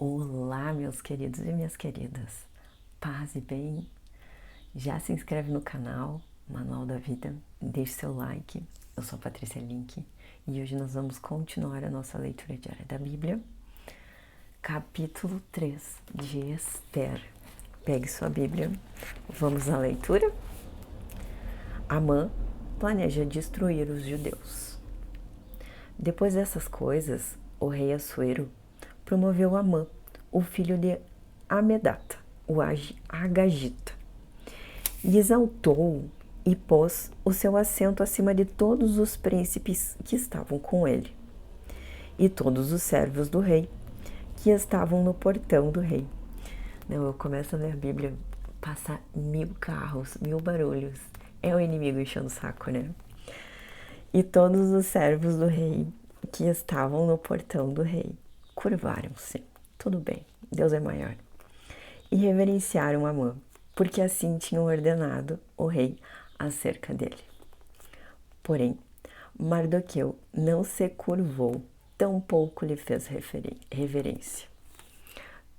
Olá, meus queridos e minhas queridas. Paz e bem. Já se inscreve no canal Manual da Vida, deixe seu like. Eu sou a Patrícia Link e hoje nós vamos continuar a nossa leitura diária da Bíblia. Capítulo 3 de Esther. Pegue sua Bíblia. Vamos à leitura? Amã planeja destruir os judeus. Depois dessas coisas, o rei Assuero promoveu Amã, o filho de Amedata, o Agagita, e exaltou-o e pôs o seu assento acima de todos os príncipes que estavam com ele, e todos os servos do rei que estavam no portão do rei. Eu começo a ler a Bíblia, passa 1000 carros, 1000 barulhos, é o inimigo enchendo o saco, né? E todos os servos do rei que estavam no portão do rei curvaram-se. Tudo bem, Deus é maior. E reverenciaram Amã, porque assim tinham ordenado o rei acerca dele. Porém, Mardoqueu não se curvou, tampouco lhe fez reverência.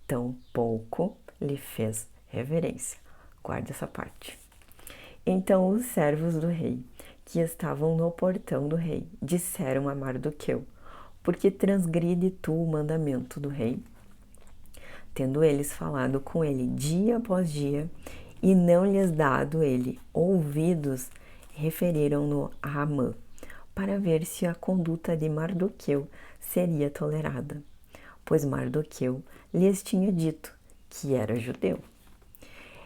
Tampouco lhe fez reverência. Guarda essa parte. Então os servos do rei, que estavam no portão do rei, disseram a Mardoqueu: porque transgride tu o mandamento do rei? Tendo eles falado com ele dia após dia, e não lhes dado ele ouvidos, referiram-no a Amã, para ver se a conduta de Mardoqueu seria tolerada, pois Mardoqueu lhes tinha dito que era judeu.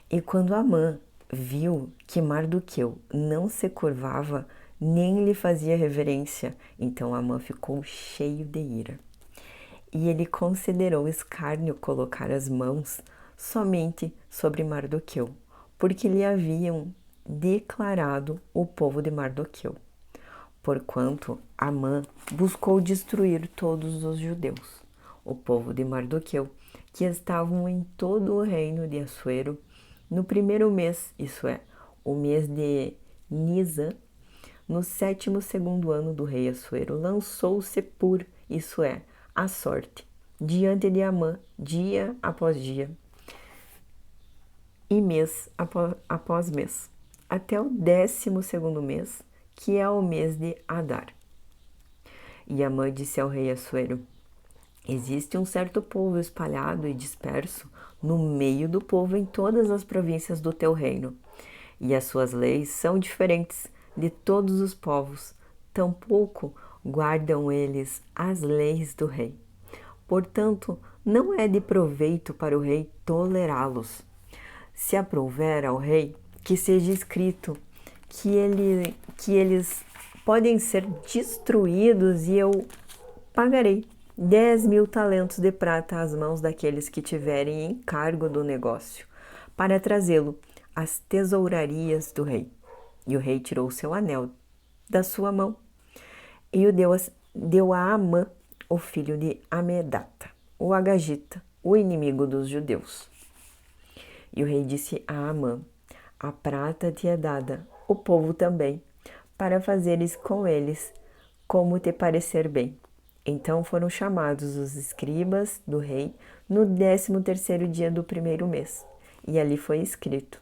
E quando Amã viu que Mardoqueu não se curvava, nem lhe fazia reverência, então Amã ficou cheio de ira. E ele considerou escárnio colocar as mãos somente sobre Mardoqueu, porque lhe haviam declarado o povo de Mardoqueu. Porquanto Amã buscou destruir todos os judeus, o povo de Mardoqueu, que estavam em todo o reino de Assuero, no primeiro mês, isso é, o mês de Nisan, no 7º ano do rei Assuero, lançou-se por, isso é, a sorte, diante de Amã, dia após dia, e mês após mês, até o 12º mês, que é o mês de Adar. E Amã disse ao rei Assuero: existe um certo povo espalhado e disperso no meio do povo em todas as províncias do teu reino, e as suas leis são diferentes de todos os povos, tampouco guardam eles as leis do rei. Portanto, não é de proveito para o rei tolerá-los. Se aprouver ao rei, que seja escrito que eles podem ser destruídos, e eu pagarei 10.000 talentos de prata às mãos daqueles que tiverem encargo do negócio, para trazê-lo às tesourarias do rei. E o rei tirou seu anel da sua mão e o deu a Amã, o filho de Amedata, o Agagita, o inimigo dos judeus. E o rei disse a Amã: a prata te é dada, o povo também, para fazeres com eles como te parecer bem. Então foram chamados os escribas do rei no 13º dia do primeiro mês, e ali foi escrito,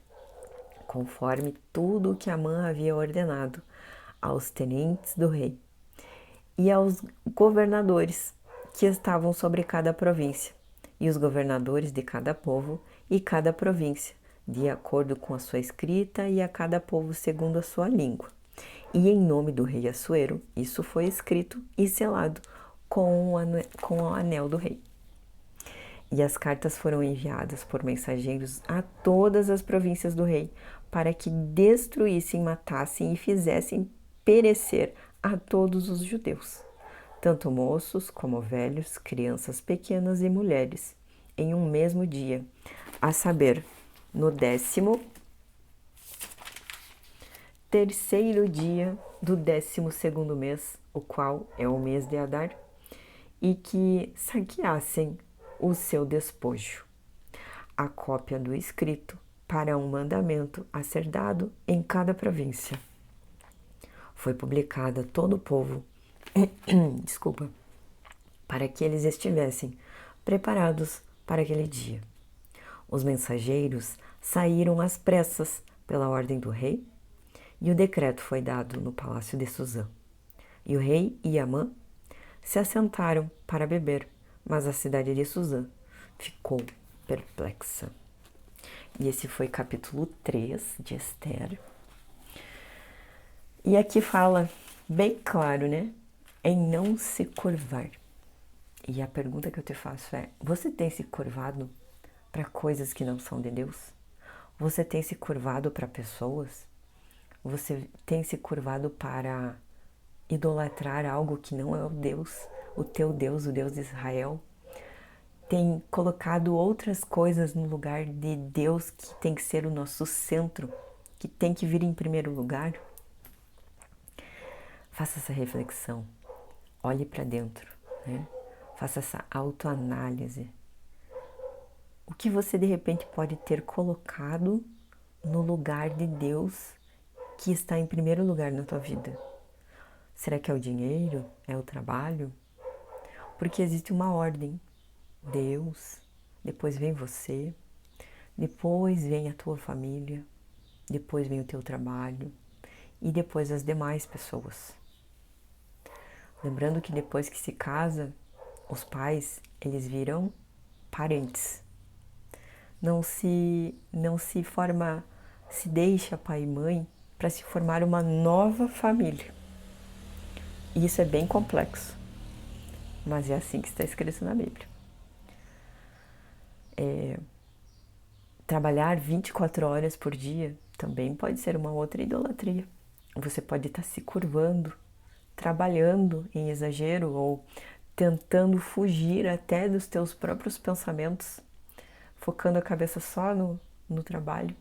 conforme tudo o que Amã havia ordenado, aos tenentes do rei e aos governadores que estavam sobre cada província, e os governadores de cada povo e cada província, de acordo com a sua escrita, e a cada povo segundo a sua língua. E em nome do rei Assuero, isso foi escrito e selado com o anel do rei. E as cartas foram enviadas por mensageiros a todas as províncias do rei, para que destruíssem, matassem e fizessem perecer a todos os judeus, tanto moços como velhos, crianças pequenas e mulheres, em um mesmo dia, a saber, no 13º dia do 12º mês, o qual é o mês de Adar, e que saqueassem o seu despojo. A cópia do escrito para um mandamento a ser dado em cada província. Foi publicada a todo o povo, para que eles estivessem preparados para aquele dia. Os mensageiros saíram às pressas pela ordem do rei, e o decreto foi dado no palácio de Suzã. E o rei e Amã se assentaram para beber, mas a cidade de Suzã ficou perplexa. E esse foi capítulo 3 de Esther. E aqui fala bem claro, né? Em não se curvar. E a pergunta que eu te faço é: você tem se curvado para coisas que não são de Deus? Você tem se curvado para pessoas? Você tem se curvado para idolatrar algo que não é o teu Deus, o Deus de Israel? Tem colocado outras coisas no lugar de Deus, que tem que ser o nosso centro, que tem que vir em primeiro lugar? Faça essa reflexão, olhe para dentro, né? Faça essa autoanálise. O que você de repente pode ter colocado no lugar de Deus, que está em primeiro lugar na tua vida? Será que é o dinheiro? É o trabalho? Porque existe uma ordem. Deus, depois vem você, depois vem a tua família, depois vem o teu trabalho e depois as demais pessoas. Lembrando que depois que se casa, os pais, eles viram parentes. Não se deixa pai e mãe para se formar uma nova família. E isso é bem complexo, mas é assim que está escrito na Bíblia. Trabalhar 24 horas por dia também pode ser uma outra idolatria. Você pode estar se curvando, trabalhando em exagero ou tentando fugir até dos teus próprios pensamentos, focando a cabeça só no trabalho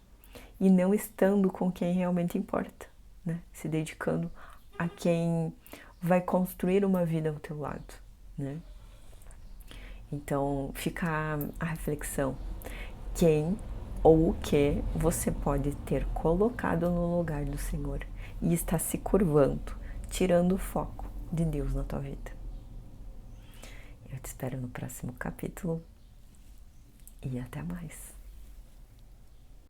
e não estando com quem realmente importa, né? Se dedicando a quem vai construir uma vida ao teu lado, né? Então, fica a reflexão. Quem ou o que você pode ter colocado no lugar do Senhor e está se curvando, tirando o foco de Deus na tua vida. Eu te espero no próximo capítulo e até mais.